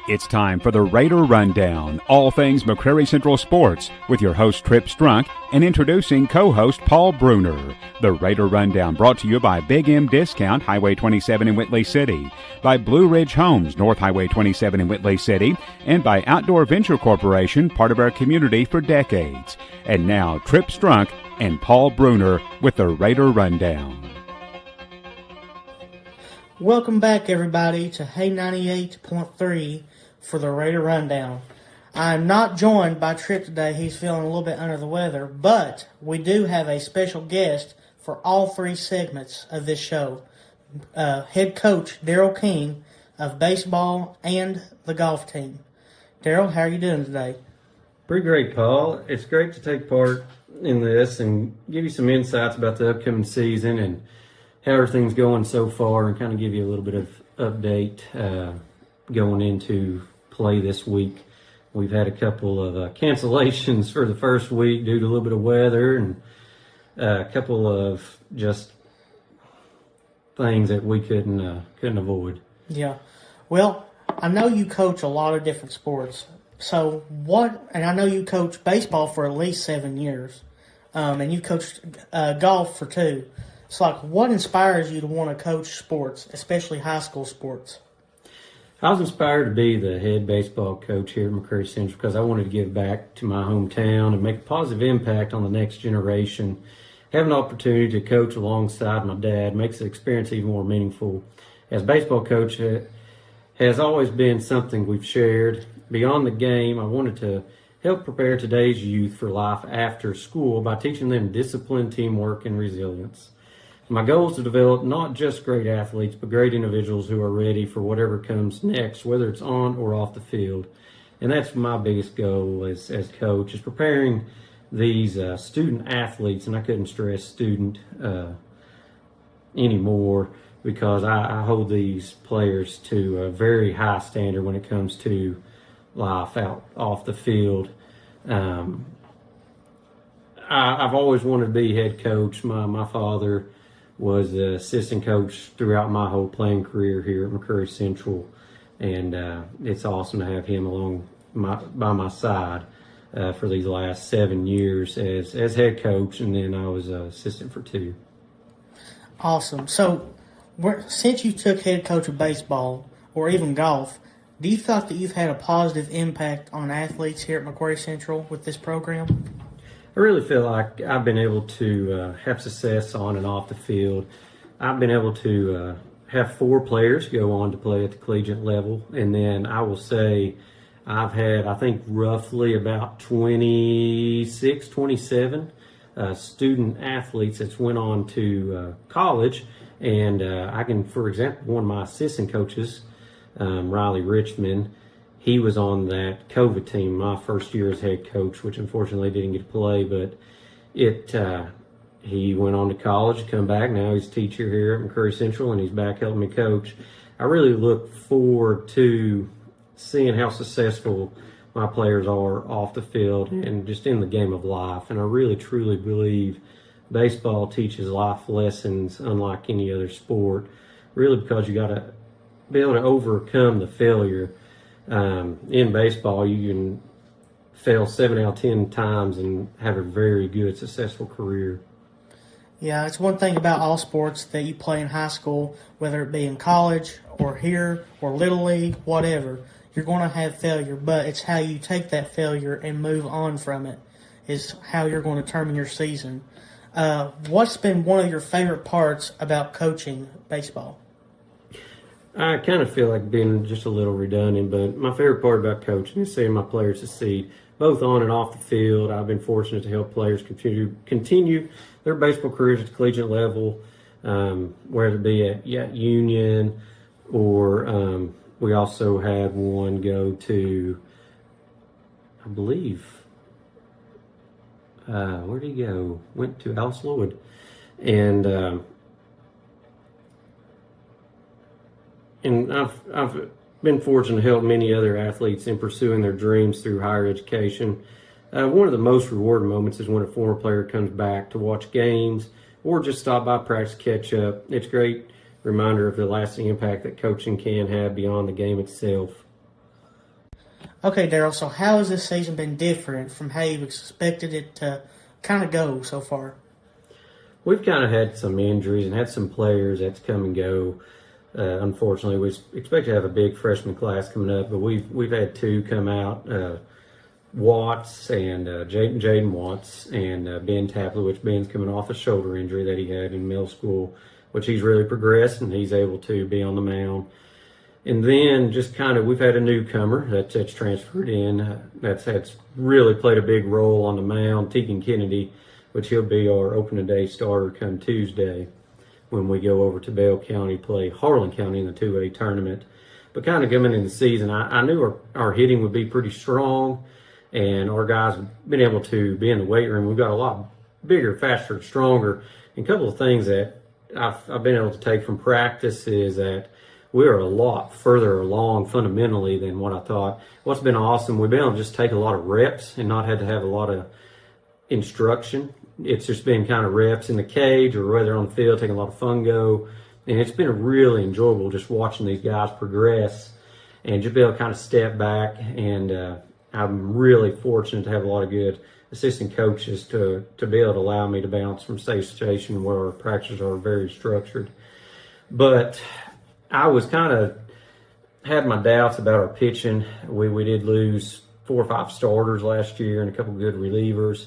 It's time for the Raider Rundown, all things McCrary Central Sports, with your host Trip Strunk and introducing co-host Paul Bruner. The Raider Rundown brought to you by Big M Discount, Highway 27 in Whitley City, by Blue Ridge Homes, North Highway 27 in Whitley City, and by Outdoor Venture Corporation, part of our community for decades. And now, Trip Strunk and Paul Bruner with the Raider Rundown. Welcome back, everybody, to Hay 98.3 for the Raider Rundown. I'm not joined by Trip today. He's feeling a little bit under the weather, but we do have a special guest for all three segments of this show. Head coach Darrell King of baseball and the golf team. Darrell, how are you doing today? Pretty great, Paul. It's great to take part in this and give you some insights about the upcoming season and how everything's going so far, and kind of give you a little bit of update going into play this week. We've had a couple of cancellations for the first week due to a little bit of weather and a couple of just things that we couldn't avoid. Yeah. Well, I know you coach a lot of different sports. So and I know you coach baseball for at least 7 years, and you coached golf for 2. So, what inspires you to want to coach sports, especially high school sports? I was inspired to be the head baseball coach here at McCrary Central because I wanted to give back to my hometown and make a positive impact on the next generation. Having an opportunity to coach alongside my dad makes the experience even more meaningful. As baseball coach, it has always been something we've shared. Beyond the game, I wanted to help prepare today's youth for life after school by teaching them discipline, teamwork, and resilience. My goal is to develop not just great athletes, but great individuals who are ready for whatever comes next, whether it's on or off the field. And that's my biggest goal as coach, is preparing these student athletes, and I couldn't stress student anymore, because I hold these players to a very high standard when it comes to life out off the field. I've always wanted to be head coach. My father was the assistant coach throughout my whole playing career here at McCrary Central, and it's awesome to have him by my side for these last 7 years as head coach, and then I was assistant for 2. Awesome. So, since you took head coach of baseball or even golf, do you thought that you've had a positive impact on athletes here at McCrary Central with this program? I really feel like I've been able to have success on and off the field. I've been able to have 4 players go on to play at the collegiate level, and then I will say I've had, I think, roughly about 26, 27 student athletes that went on to college, and I can, for example, one of my assistant coaches, Riley Richmond, he was on that COVID team my first year as head coach, which unfortunately didn't get to play, but he went on to college, come back. Now he's a teacher here at McCrary Central, and he's back helping me coach. I really look forward to seeing how successful my players are off the field and just in the game of life. And I really, truly believe baseball teaches life lessons unlike any other sport, really, because you got to be able to overcome the failure. In baseball, you can fail 7 out of 10 times and have a very good, successful career. Yeah, it's one thing about all sports that you play in high school, whether it be in college or here or Little League, whatever. You're going to have failure, but it's how you take that failure and move on from it is how you're going to determine your season. What's been one of your favorite parts about coaching baseball? I kind of feel like being just a little redundant, but my favorite part about coaching is seeing my players succeed, both on and off the field. I've been fortunate to help players continue their baseball careers at the collegiate level, whether it be at Union or we also had one go to, I believe, where'd he go? Went to Alice Lloyd. And I've been fortunate to help many other athletes in pursuing their dreams through higher education. One of the most rewarding moments is when a former player comes back to watch games or just stop by practice, catch up. It's great reminder of the lasting impact that coaching can have beyond the game itself. Okay, Darrell, so how has this season been different from how you expected it to kind of go so far? We've kind of had some injuries and had some players that's come and go. Unfortunately, we expect to have a big freshman class coming up, but we've had two come out, Watts and Jaden Watts and Ben Tapley, which Ben's coming off a shoulder injury that he had in middle school, which he's really progressed and he's able to be on the mound. And then just kind of we've had a newcomer that's transferred in that's really played a big role on the mound, Tegan Kennedy, which he'll be our opening day starter come Tuesday when we go over to Bell County, play Harlan County in the 2A tournament. But kind of coming into the season, I knew our hitting would be pretty strong, and our guys have been able to be in the weight room. We've got a lot bigger, faster, stronger. And a couple of things that I've been able to take from practice is that we are a lot further along fundamentally than what I thought. What's been awesome, we've been able to just take a lot of reps and not had to have a lot of instruction. It's just been kind of reps in the cage or whether on the field, taking a lot of fungo. And it's been really enjoyable just watching these guys progress and just be able to kind of step back. And I'm really fortunate to have a lot of good assistant coaches to be able to allow me to bounce from station to station where our practices are very structured. But I was kind of had my doubts about our pitching. We did lose 4 or 5 starters last year and a couple good relievers.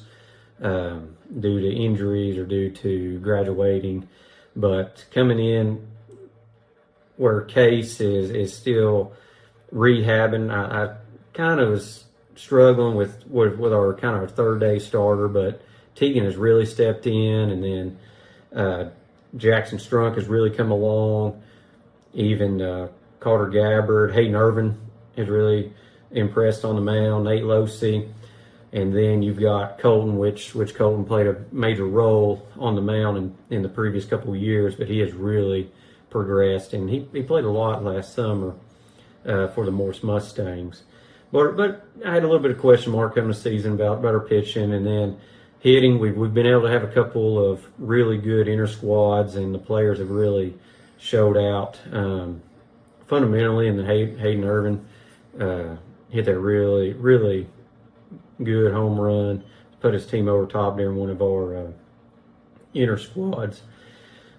Due to injuries or due to graduating, but coming in where Case is still rehabbing, I kind of was struggling with our kind of our third day starter, but Tegan has really stepped in, and then Jackson Strunk has really come along. Even Carter Gabbard, Hayden Irvin has really impressed on the mound. Nate Losey. And then you've got Colton, which Colton played a major role on the mound in the previous couple of years, but he has really progressed. And he played a lot last summer for the Morse Mustangs. But I had a little bit of question mark coming the season about our pitching. And then hitting, we've been able to have a couple of really good inter squads, and the players have really showed out fundamentally. And then Hayden Irvin hit that really, really good home run, put his team over top during one of our inner squads.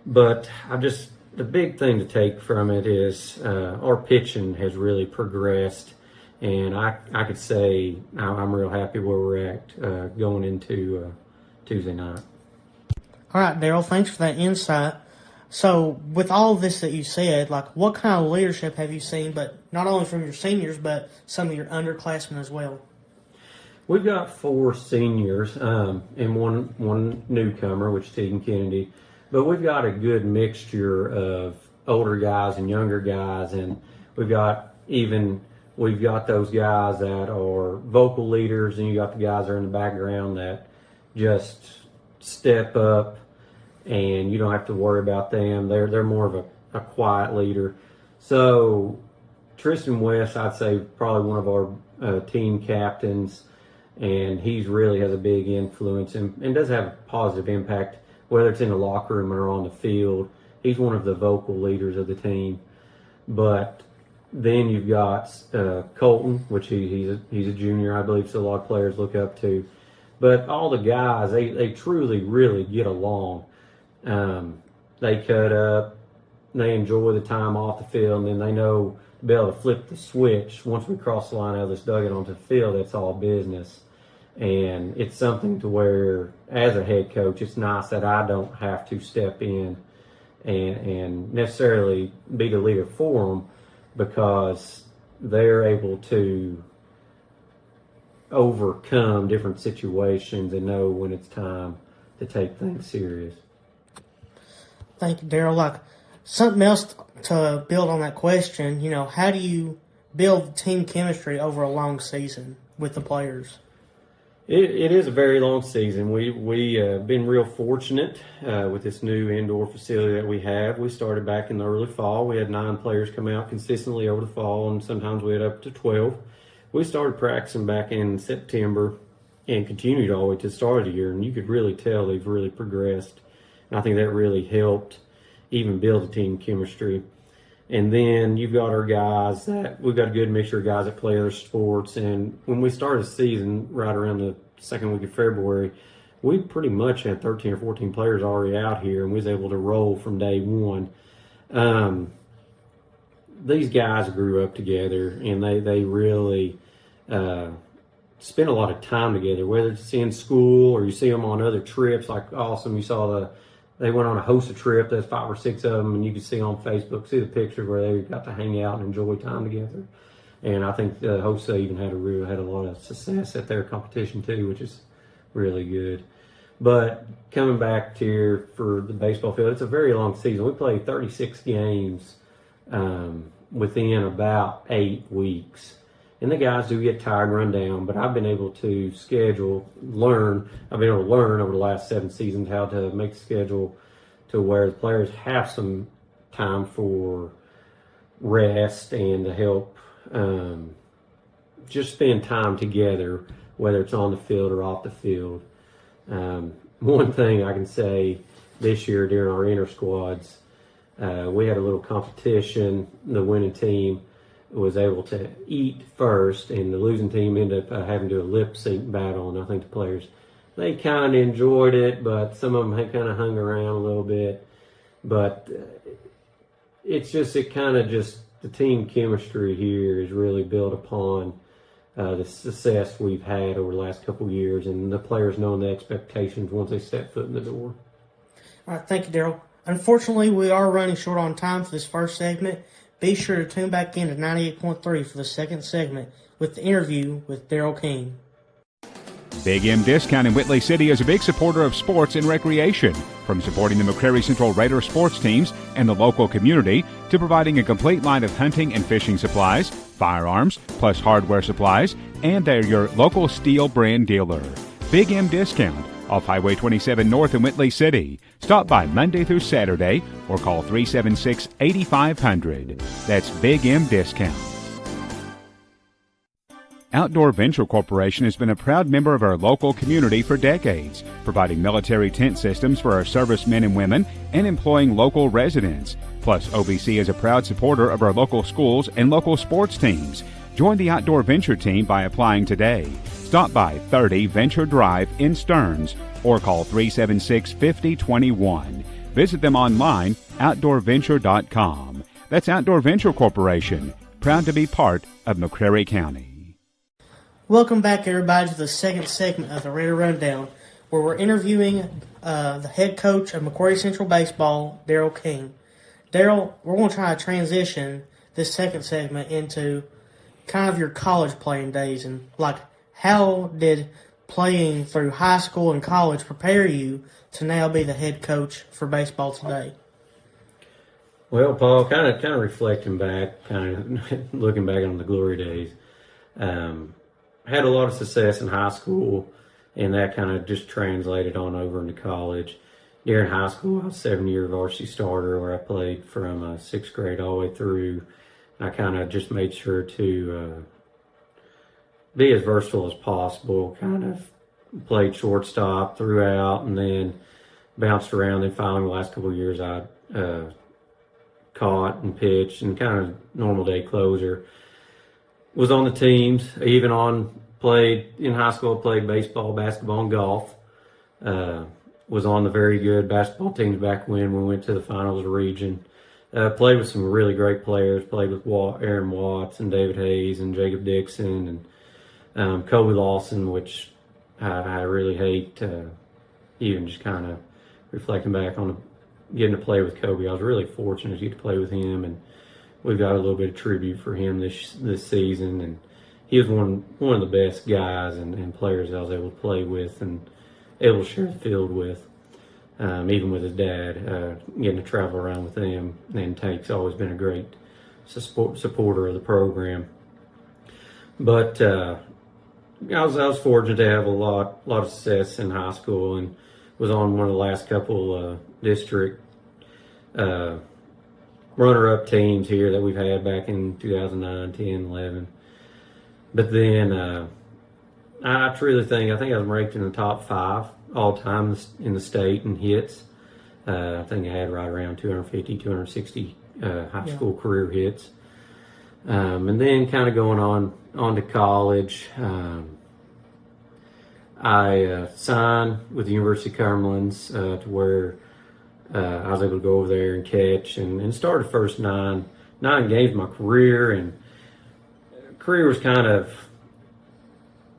But the big thing to take from it is our pitching has really progressed, and I could say I'm real happy where we're at going into Tuesday night. All right, Darrell, thanks for that insight. So with all this that you said, like what kind of leadership have you seen, but not only from your seniors, but some of your underclassmen as well? We've got 4 seniors and one newcomer, which is Tegan Kennedy. But we've got a good mixture of older guys and younger guys. And we've got those guys that are vocal leaders, and you got the guys that are in the background that just step up and you don't have to worry about them. They're more of a quiet leader. So Tristan West, I'd say probably one of our team captains, and he's really has a big influence and does have a positive impact, whether it's in the locker room or on the field. He's one of the vocal leaders of the team. But then you've got Colton, which he's a junior, I believe, so a lot of players look up to. But all the guys, they truly, really get along. They cut up, they enjoy the time off the field, and then they know to be able to flip the switch. Once we cross the line out of this dugout onto the field, that's all business. And it's something to where, as a head coach, it's nice that I don't have to step in and necessarily be the leader for them, because they're able to overcome different situations and know when it's time to take things serious. Thank you, Darrell. Like something else to build on that question, how do you build team chemistry over a long season with the players? It is a very long season. We been real fortunate with this new indoor facility that we have. We started back in the early fall. We had 9 players come out consistently over the fall, and sometimes we had up to 12. We started practicing back in September and continued all the way to the start of the year, and you could really tell they've really progressed. And I think that really helped even build a team chemistry. And then you've got our guys we've got a good mixture of guys that play other sports. And when we started the season, right around the second week of February, we pretty much had 13 or 14 players already out here, and we was able to roll from day one. These guys grew up together, and they really spend a lot of time together, whether it's in school or you see them on other trips. Like awesome, you saw they went on a HOSA trip. There's 5 or 6 of them, and you can see on Facebook, see the pictures where they got to hang out and enjoy time together. And I think HOSA even had a lot of success at their competition too, which is really good. But coming back to here for the baseball field, it's a very long season. We played 36 games within about 8 weeks. And the guys do get tired, run down, but I've been able to learn over the last 7 seasons how to make a schedule to where the players have some time for rest and to help just spend time together, whether it's on the field or off the field. One thing I can say this year during our inter squads, we had a little competition. The winning team was able to eat first, and the losing team ended up having to do a lip sync battle. And I think the players, they kind of enjoyed it, but some of them had kind of hung around a little bit. But the team chemistry here is really built upon the success we've had over the last couple of years, and the players knowing the expectations once they step foot in the door. All right, thank you, Darrell. Unfortunately, we are running short on time for this first segment. Be sure to tune back in to 98.3 for the second segment with the interview with Darrell King. Big M Discount in Whitley City is a big supporter of sports and recreation, from supporting the McCrary Central Raider sports teams and the local community to providing a complete line of hunting and fishing supplies, firearms, plus hardware supplies, and they're your local steel brand dealer. Big M Discount off Highway 27 North in Whitley City. Stop by Monday through Saturday or call 376-8500. That's Big M Discount. Outdoor Venture Corporation has been a proud member of our local community for decades, providing military tent systems for our servicemen and women and employing local residents. Plus, OVC is a proud supporter of our local schools and local sports teams. Join the Outdoor Venture team by applying today. Stop by 30 Venture Drive in Stearns or call 376-5021. Visit them online, outdoorventure.com. That's Outdoor Venture Corporation, proud to be part of McCrary County. Welcome back, everybody, to the second segment of the Raider Rundown, where we're interviewing the head coach of McCrary Central Baseball, Darrell King. Darrell, we're going to try to transition this second segment into kind of your college playing days, and like, how did playing through high school and college prepare you to now be the head coach for baseball today? Well, Paul, kind of reflecting back, kind of looking back on the glory days. Had a lot of success in high school, and that kind of just translated on over into college. During high school, I was a 7-year varsity starter where I played from 6th grade all the way through. I kind of just made sure to be as versatile as possible, kind of played shortstop throughout and then bounced around. Then finally, the last couple of years, I caught and pitched and kind of normal day closer. Was on the teams, played in high school, played baseball, basketball, and golf. Was on the very good basketball teams back when we went to the finals of the region. Played with some really great players, played with Aaron Watts and David Hayes and Jacob Dixon and Kobe Lawson, which I really hate, even just kind of reflecting back on getting to play with Kobe. I was really fortunate to get to play with him, and we've got a little bit of tribute for him this season, and he was one of the best guys and players I was able to play with and able to share the field with, even with his dad, getting to travel around with them. And Tank's always been a great supporter of the program. But I was fortunate to have a lot of success in high school and was on one of the last couple district runner-up teams here that we've had back in 2009, 10, 11. But then I think I was ranked in the top 5 all time in the state in hits. I think I had right around 250, 260 high school career hits. And then kind of going on to college, I signed with the University of Cumberland's to where I was able to go over there and catch and start the first nine games of my career. And career was kind of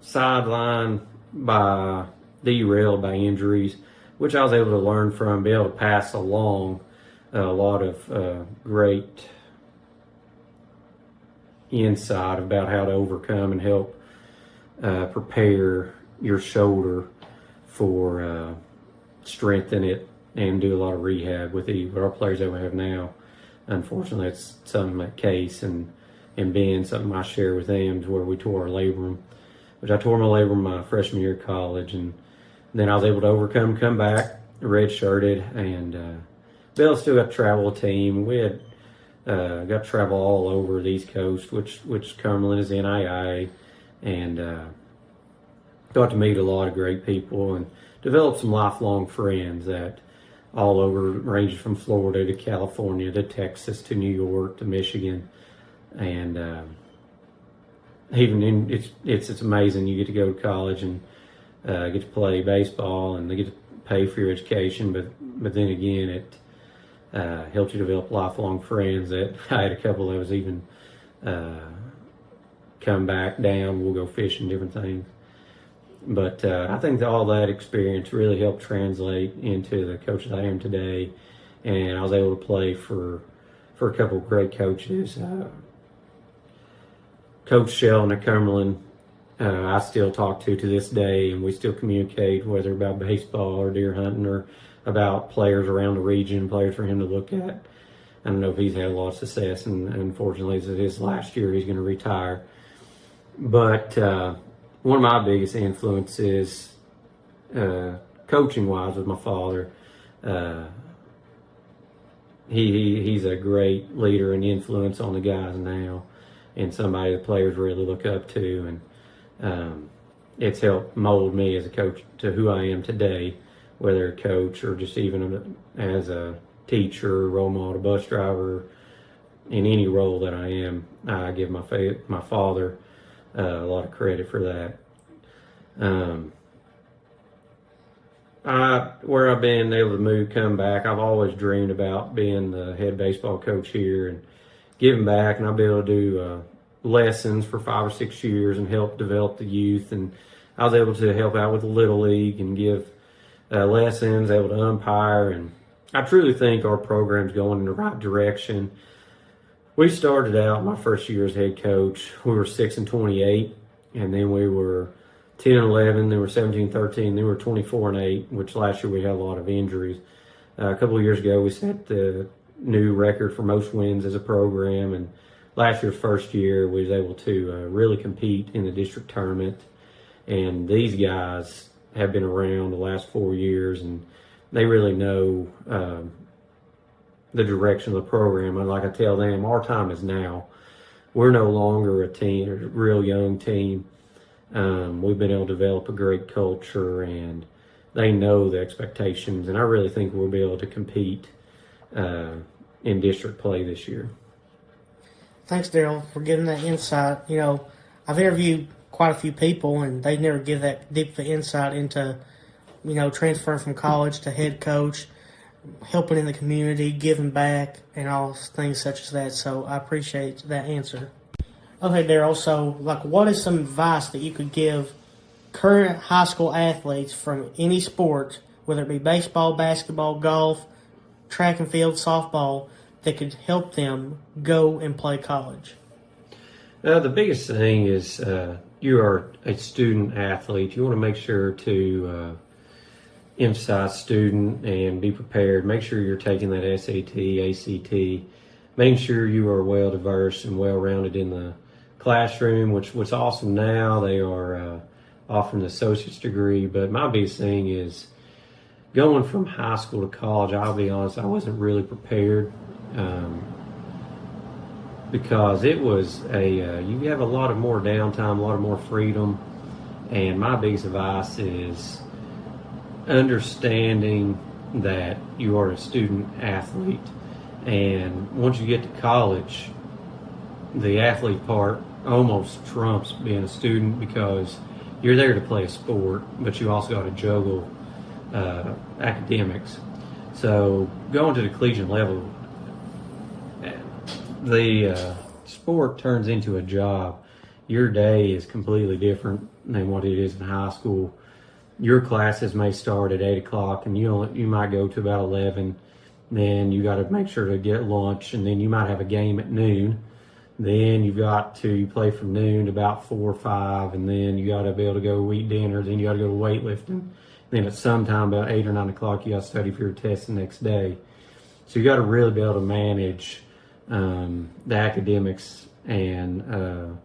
sidelined derailed by injuries, which I was able to learn from, be able to pass along a lot of great insight about how to overcome and help prepare your shoulder for strengthen it and do a lot of rehab with our players that we have now. Unfortunately, it's something like Case and Ben, something I share with them, to where we tore our labrum, which I tore my labrum my freshman year of college, and then I was able to overcome, come back, redshirted, and Bill still got to travel a team. We had got to travel all over the East Coast, which Cumberland is NAIA, and got to meet a lot of great people and develop some lifelong friends that all over, ranges from Florida to California to Texas to New York to Michigan, and it's amazing. You get to go to college and get to play baseball, and they get to pay for your education, but then again, it helps you develop lifelong friends. That I had a couple of us even come back down. We'll go fishing, different things. But I think that all that experience really helped translate into the coach that I am today, and I was able to play for a couple of great coaches. Coach Sheldon at Cumberland, I still talk to this day, and we still communicate, whether about baseball or deer hunting or about players around the region, players for him to look at. I don't know if he's had a lot of success, and unfortunately, it's his last year. He's going to retire. But one of my biggest influences, coaching-wise, was my father. He's a great leader and influence on the guys now, and somebody the players really look up to, and it's helped mold me as a coach to who I am today, whether a coach or just even as a teacher, role model, bus driver, in any role that I am. I give my father a lot of credit for that. Where I've been able to come back, I've always dreamed about being the head baseball coach here and giving back, and I'll be able to do lessons for 5 or 6 years and help develop the youth. And I was able to help out with the Little League and give lessons, able to umpire, and I truly think our program's going in the right direction. We started out my first year as head coach. We were 6-28, and then we were 10-11. Then we were 17-13. Then we were 24-8, which last year we had a lot of injuries. A couple of years ago, we set the new record for most wins as a program, and last year's first year, we was able to really compete in the district tournament. And these guys have been around the last 4 years, and they really know the direction of the program. And like I tell them, our time is now. We're no longer a team, a real young team. We've been able to develop a great culture, and they know the expectations. And I really think we'll be able to compete in district play this year. Thanks, Darrell, for giving that insight. You know, I've interviewed quite a few people, and they never give that deep of insight into, you know, transferring from college to head coach, helping in the community, giving back, and all things such as that. So I appreciate that answer. Okay, Darrell, so, what is some advice that you could give current high school athletes from any sport, whether it be baseball, basketball, golf, track and field, softball, that could help them go and play college? The biggest thing is you are a student athlete. You want to make sure to emphasize student and be prepared. Make sure you're taking that SAT, ACT. Making sure you are well diverse and well rounded in the classroom, what's awesome now. They are offering an associate's degree, but my biggest thing is going from high school to college. I'll be honest, I wasn't really prepared because it was you have a lot of more downtime, a lot of more freedom, and my biggest advice is understanding that you are a student athlete. And once you get to college, the athlete part almost trumps being a student, because you're there to play a sport, but you also got to juggle academics. So going to the collegiate level, the sport turns into a job. Your day is completely different than what it is in high school. Your classes may start at 8 o'clock, and you might go to about 11. Then you got to make sure to get lunch, and then you might have a game at noon. Then you've got to play from noon to about 4 or 5, and then you got to be able to go eat dinner. Then you got to go to weightlifting. Then at some time about 8 or 9 o'clock, you got to study for your test the next day. So you got to really be able to manage the academics and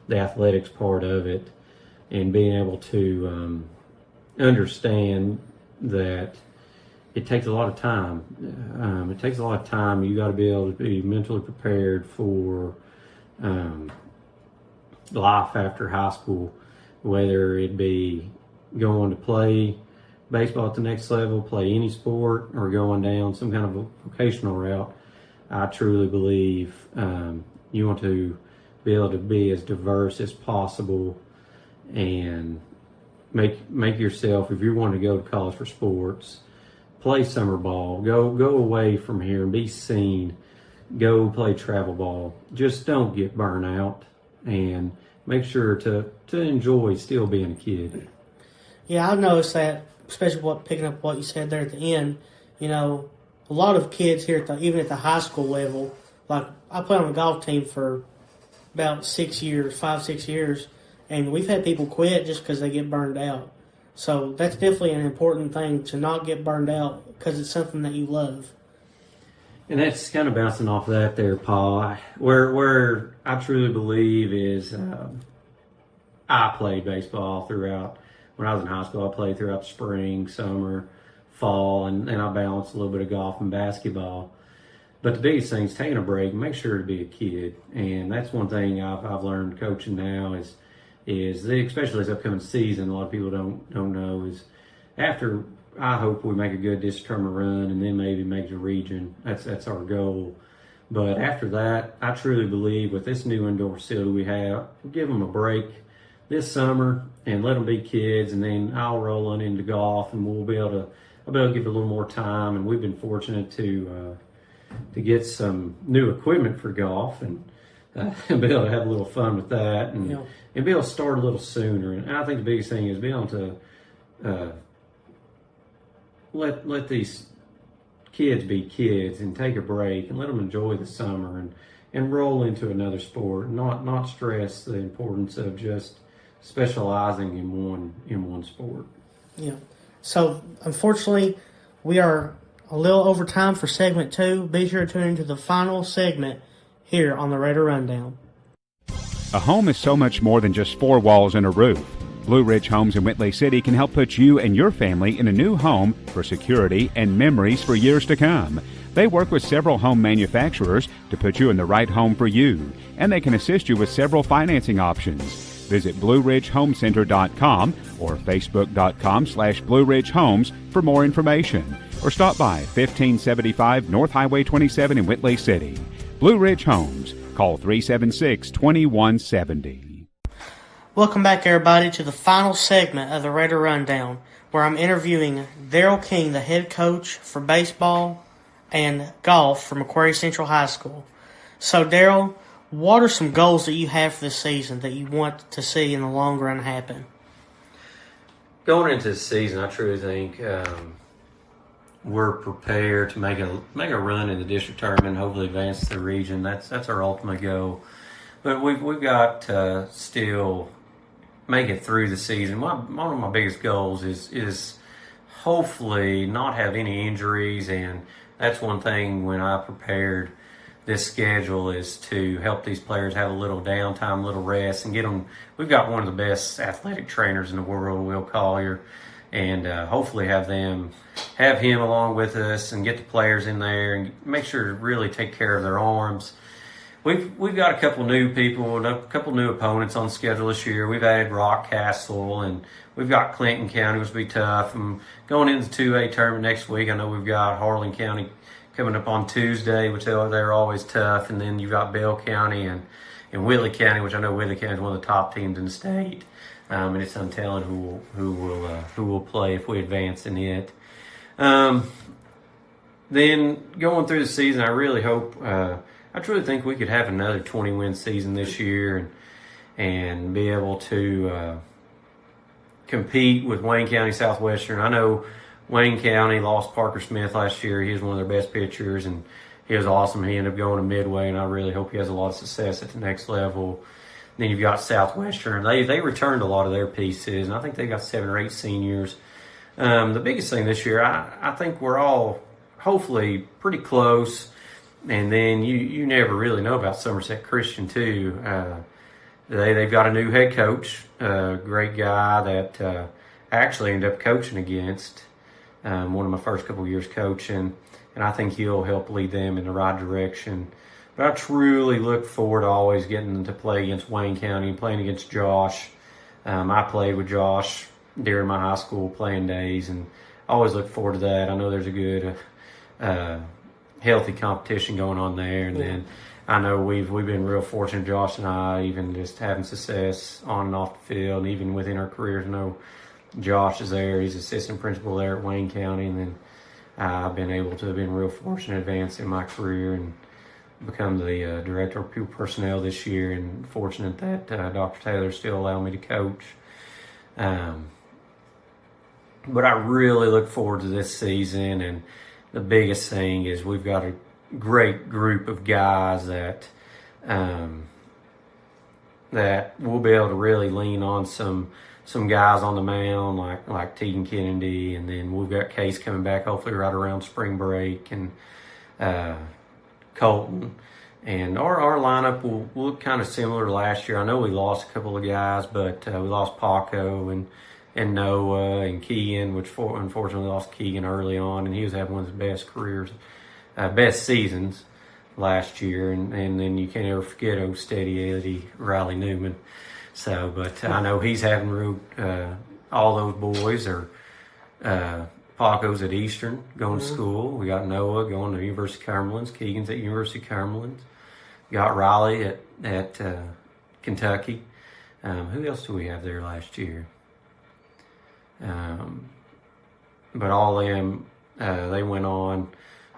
the athletics part of it, and being able to understand that it takes a lot of time. It takes a lot of time. You got to be able to be mentally prepared for life after high school, whether it be going to play baseball at the next level, play any sport, or going down some kind of a vocational route. I truly believe you want to be able to be as diverse as possible and make yourself, if you want to go to college for sports, play summer ball, go away from here and be seen, go play travel ball. Just don't get burnt out, and make sure to enjoy still being a kid. Yeah, I've noticed that, especially picking up what you said there at the end. You know, a lot of kids here, even at the high school level, like I played on the golf team for about 6 years, 5-6 years, and we've had people quit just because they get burned out. So that's definitely an important thing, to not get burned out, because it's something that you love. And that's kind of bouncing off of that there, Paul. Where I truly believe is I played baseball throughout. When I was in high school, I played throughout the spring, summer, fall, and I balanced a little bit of golf and basketball. But the biggest thing is taking a break. Make sure to be a kid, and that's one thing I've learned coaching now is especially this upcoming season. A lot of people don't know is after. I hope we make a good district tournament run and then maybe make the region. That's our goal. But after that, I truly believe with this new indoor facility we have, we'll give them a break this summer and let them be kids, and then I'll roll on into golf, and I'll be able to give it a little more time. And we've been fortunate to get some new equipment for golf, and be able to have a little fun with that, and be able to start a little sooner. And I think the biggest thing is being able to let these kids be kids and take a break and let them enjoy the summer and roll into another sport, not stress the importance of just specializing in one sport. Yeah. So unfortunately, we are a little over time for segment 2. Be sure to tune into the final segment here on the Raider Rundown. A home is so much more than just 4 walls and a roof. Blue Ridge Homes in Whitley City can help put you and your family in a new home for security and memories for years to come. They work with several home manufacturers to put you in the right home for you, and they can assist you with several financing options. Visit BlueRidgeHomeCenter.com or Facebook.com/Blue Ridge Homes for more information, or stop by 1575 North Highway 27 in Whitley City. Blue Ridge Homes. Call 376-2170. Welcome back, everybody, to the final segment of the Raider Rundown, where I'm interviewing Darrell King, the head coach for baseball and golf for Macquarie Central High School. So, Darrell, what are some goals that you have for this season that you want to see in the long run happen? Going into the season, I truly think we're prepared to make a run in the district tournament, hopefully advance to the region. That's our ultimate goal. But we've got to still make it through the season. One of my biggest goals is hopefully not have any injuries, and that's one thing when I prepared this schedule is to help these players have a little downtime, a little rest, and get them. We've got one of the best athletic trainers in the world, Will Collier, and hopefully have him along with us and get the players in there and make sure to really take care of their arms. we've got a couple new people and a couple new opponents on the schedule this year. We've added Rockcastle, and we've got Clinton County, which will be tough. And going into the 2A tournament next week, I know we've got Harlan County coming up on Tuesday, which they're always tough. And then you've got Bell County and Whitley County, which I know Whitley County is one of the top teams in the state. And it's untelling who will play if we advance in it. Then going through the season, I really hope, I truly think we could have another 20-win season this year and be able to compete with Wayne County Southwestern. I know Wayne County lost Parker Smith last year. He was one of their best pitchers, and he was awesome. He ended up going to Midway, and I really hope he has a lot of success at the next level. Then you've got Southwestern. They returned a lot of their pieces, and I think they got 7 or 8 seniors. The biggest thing this year, I think we're all hopefully pretty close. And then you never really know about Somerset Christian too. They've got a new head coach, a great guy that I actually ended up coaching against one of my first couple of years coaching, and I think he'll help lead them in the right direction. But I truly look forward to always getting to play against Wayne County and playing against Josh. I played with Josh during my high school playing days, and I always look forward to that. I know there's a good healthy competition going on there, and then I know we've been real fortunate, Josh and I, even just having success on and off the field, and even within our careers. I know Josh is there; he's assistant principal there at Wayne County, and then I've been able to have been real fortunate to advance in my career and become the director of pupil personnel this year, and fortunate that Dr. Taylor still allowed me to coach. But I really look forward to this season, and the biggest thing is we've got a great group of guys that we'll be able to really lean on some guys on the mound like Tegan Kennedy, and then we've got Case coming back hopefully right around spring break, and Colton. And our lineup will look kind of similar to last year. I know we lost a couple of guys, but we lost Paco and Noah and Keegan, which unfortunately lost Keegan early on, and he was having one of his best careers, best seasons last year. And then you can't ever forget old steady Eddie Riley Newman. So, but I know he's having real, all those boys are, Paco's at Eastern going to school. We got Noah going to University of Cumberland. Keegan's at University of Cumberland. We got Riley at Kentucky. Who else do we have there last year? But all of them, they went on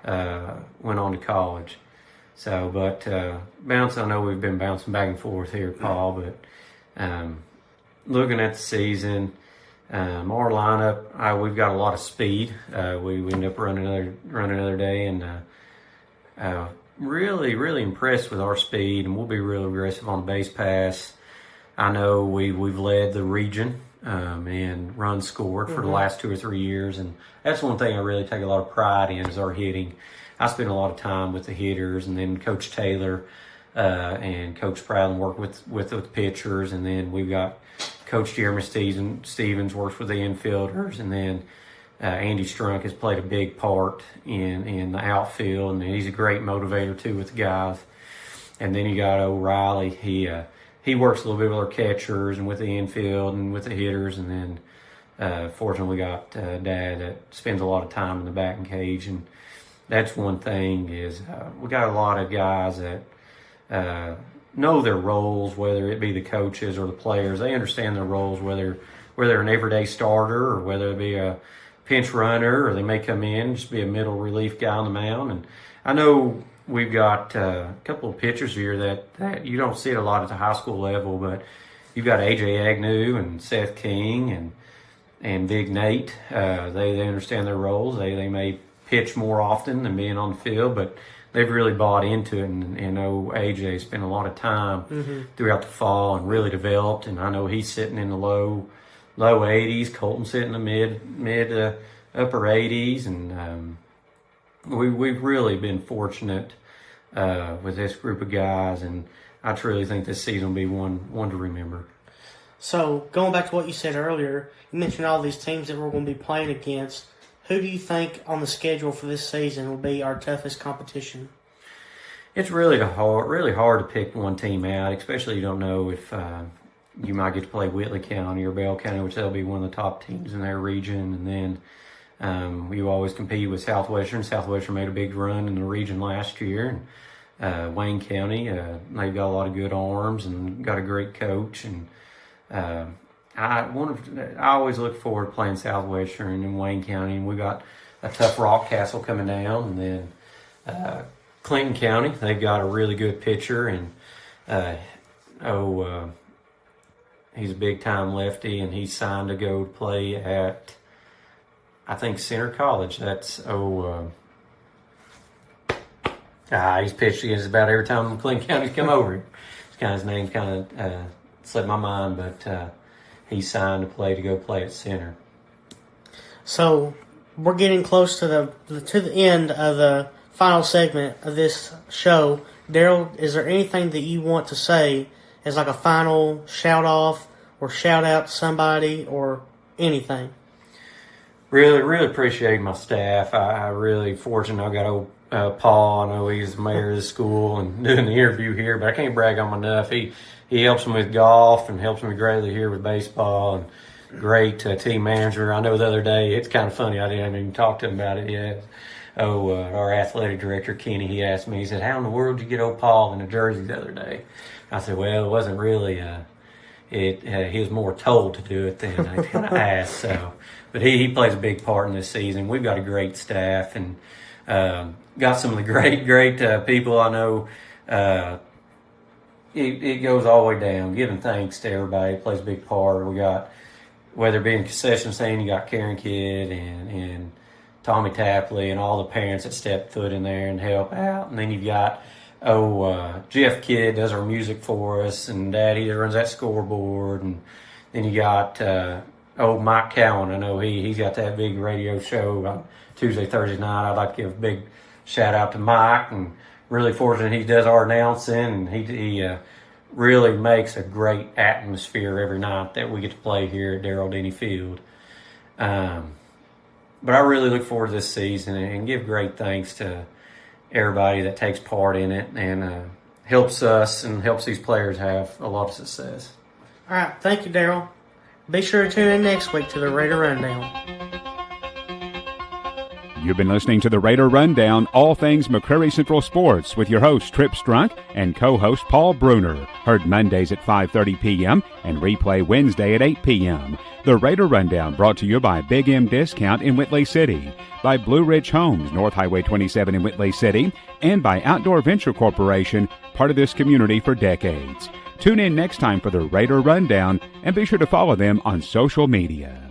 to college. So, but I know we've been bouncing back and forth here, Paul, but looking at the season, our lineup, we've got a lot of speed. We end up running another day, and really impressed with our speed, and we'll be real aggressive on the base pass. I know we've led the region and runs scored for the last 2 or 3 years, and that's one thing I really take a lot of pride in is our hitting. I spend a lot of time with the hitters, and then Coach Taylor and Coach Pradlin work with the pitchers, and then we've got Coach Jeremy Stevens works with the infielders, and then Andy Strunk has played a big part in the outfield, and he's a great motivator too with the guys. And then you got O'Reilly. He works a little bit with our catchers and with the infield and with the hitters. And then, fortunately, we got Dad that spends a lot of time in the batting cage. And that's one thing is we got a lot of guys that know their roles, whether it be the coaches or the players. They understand their roles, whether they're an everyday starter or whether it be a pinch runner, or they may come in and just be a middle relief guy on the mound. And I know we've got a couple of pitchers here that you don't see it a lot at the high school level, but you've got AJ Agnew and Seth King and Big Nate. They understand their roles. They may pitch more often than being on the field, but they've really bought into it. And AJ spent a lot of time throughout the fall and really developed. And I know he's sitting in the low 80s. Colton's sitting in the mid upper 80s, and we've really been fortunate with this group of guys, and I truly think this season will be one to remember. So, going back to what you said earlier, you mentioned all these teams that we're going to be playing against. Who do you think on the schedule for this season will be our toughest competition? It's really hard to pick one team out, especially you don't know if you might get to play Whitley County or Bell County, which they'll be one of the top teams in their region. And then we always compete with Southwestern. Southwestern made a big run in the region last year. And Wayne County, they've got a lot of good arms and got a great coach. And I always look forward to playing Southwestern and Wayne County. And we got a tough Rock Castle coming down. And then Clinton County, they've got a really good pitcher. And he's a big-time lefty, and he's signed to go play at, I think, Center College. That's, he's pitched against about every time Clinton County's come over here. His name's kind of slipped my mind, but he's signed to go play at Center. So we're getting close to the end of the final segment of this show. Darrell, is there anything that you want to say as like a final shout off or shout out to somebody or anything? Really appreciate my staff. I really fortunate I got old Paul. I know he's the mayor of the school and doing the interview here, but I can't brag on him enough. He helps me with golf and helps me greatly here with baseball, and great team manager. I know the other day, it's kind of funny, I didn't even talk to him about it yet. Our athletic director, Kenny, he asked me, he said, how in the world did you get old Paul in a jersey the other day? I said, well, it wasn't really, he was more told to do it than I kind of asked. So, but he plays a big part in this season. We've got a great staff and got some of the great people I know. It goes all the way down, giving thanks to everybody. It plays a big part. We got, whether it be in concession stand, you got Karen Kidd and Tommy Tapley and all the parents that step foot in there and help out. And then you've got, Jeff Kidd does our music for us, and Daddy that runs that scoreboard. And then you got Mike Cowan. I know he's got that big radio show on Tuesday, Thursday night. I'd like to give a big shout out to Mike, and really fortunate he does our announcing, and he really makes a great atmosphere every night that we get to play here at Darrell Denny Field. But I really look forward to this season and give great thanks to everybody that takes part in it and helps us and helps these players have a lot of success. All right. Thank you, Darrell. Be sure to tune in next week to the Raider Rundown. You've been listening to the Raider Rundown, all things McCreary Central Sports, with your host Trip Strunk and co-host Paul Bruner. Heard Mondays at 5:30 p.m. and replay Wednesday at 8 p.m. The Raider Rundown brought to you by Big M Discount in Whitley City, by Blue Ridge Homes, North Highway 27 in Whitley City, and by Outdoor Venture Corporation, part of this community for decades. Tune in next time for the Raider Rundown, and be sure to follow them on social media.